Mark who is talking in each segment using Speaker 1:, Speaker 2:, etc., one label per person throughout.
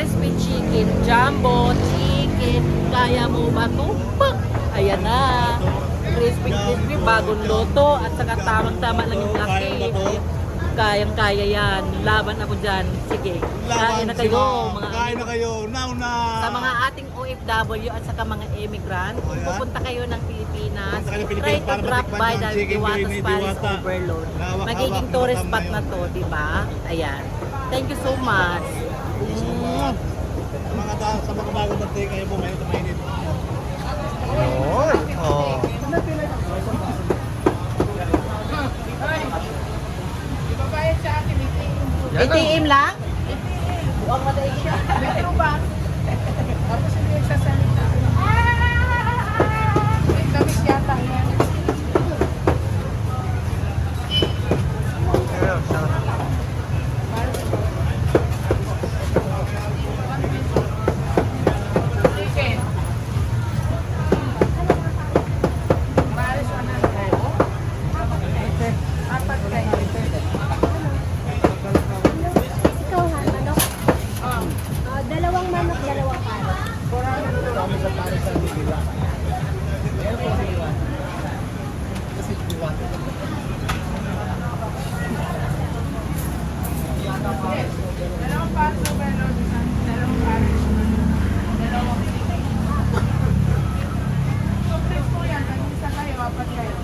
Speaker 1: crispy chicken, jumbo chicken. Kaya mo ba ito? Ayan na. Crispy, bagong loto. At saka tamang-tama lang yung laki. Kayang-kaya yan. Laban ako dyan. Sige. Kain na kayo.
Speaker 2: Kain na kayo. Now na.
Speaker 1: Sa mga ating OFW at saka mga immigrant, kung pupunta kayo ng Pilipinas, try to
Speaker 2: para
Speaker 1: drop
Speaker 2: matikman
Speaker 1: by
Speaker 2: yung
Speaker 1: the
Speaker 2: chicken
Speaker 1: Diwata's
Speaker 2: biryani,
Speaker 1: Paris
Speaker 2: Diwata.
Speaker 1: Overload.
Speaker 2: Hawak-hawak,
Speaker 1: Magiging tourist
Speaker 2: matama
Speaker 1: spot
Speaker 2: yun.
Speaker 1: na to, di ba? Ayan. Thank you so much.
Speaker 2: Sa mga bagong dating kayo po ngayon tumainit.
Speaker 3: Oh.
Speaker 1: ATM lang?
Speaker 4: Huwag madaig siya. Metro ba? Tapos hindi nagsasalita. May tamis yata yan. Chicken. Paris 100. Apat kayo.
Speaker 5: Ikaw ha, manok. Dalawang manok, dalawang parot.
Speaker 2: Kami sa Paris sa Manila.
Speaker 4: Dalawang paso ba no? Dalawang Paris. Dalawang surprise po yan. Nag-isa kayo, apat kayo.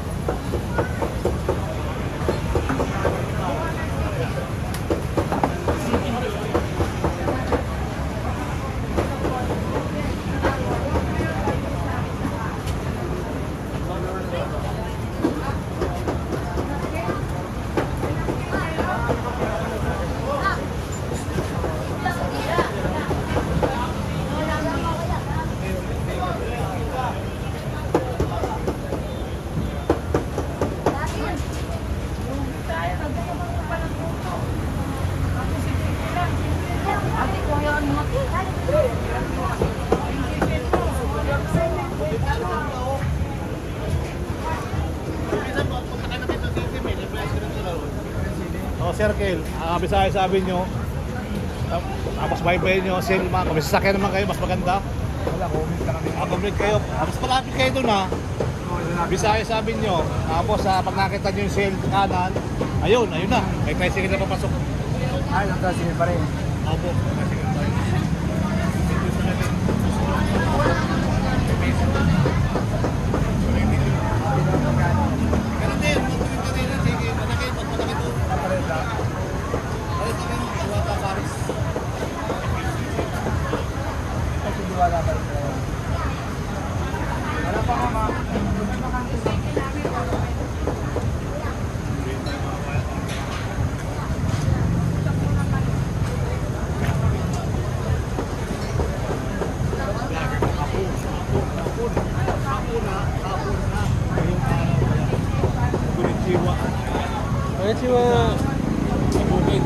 Speaker 2: Oh, Circle, Bisaya sabi nyo. Tapos bye-bye nyo, Selma. Kung may sasakyan naman kayo, mas maganda.
Speaker 3: Wala, comment ka kami.
Speaker 2: Comment kayo. Mas malapit kayo dun ha. Bisaya sabi nyo. Tapos pag nakita nyo yung sale kanan, ayun na. May tricycle na papasok.
Speaker 3: Ay, sige pa rin.
Speaker 2: Opo. Ganun din, magtuwing kanina, sige, malaki to. Ay, sabi mo, Diwata Paris.
Speaker 3: Wala pa rin. Wala pa mama.
Speaker 2: Konnichiwa.
Speaker 3: Konnichiwa.
Speaker 2: Bukid.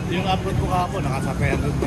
Speaker 2: Yung upload ko kahapon, nakasakayan doon.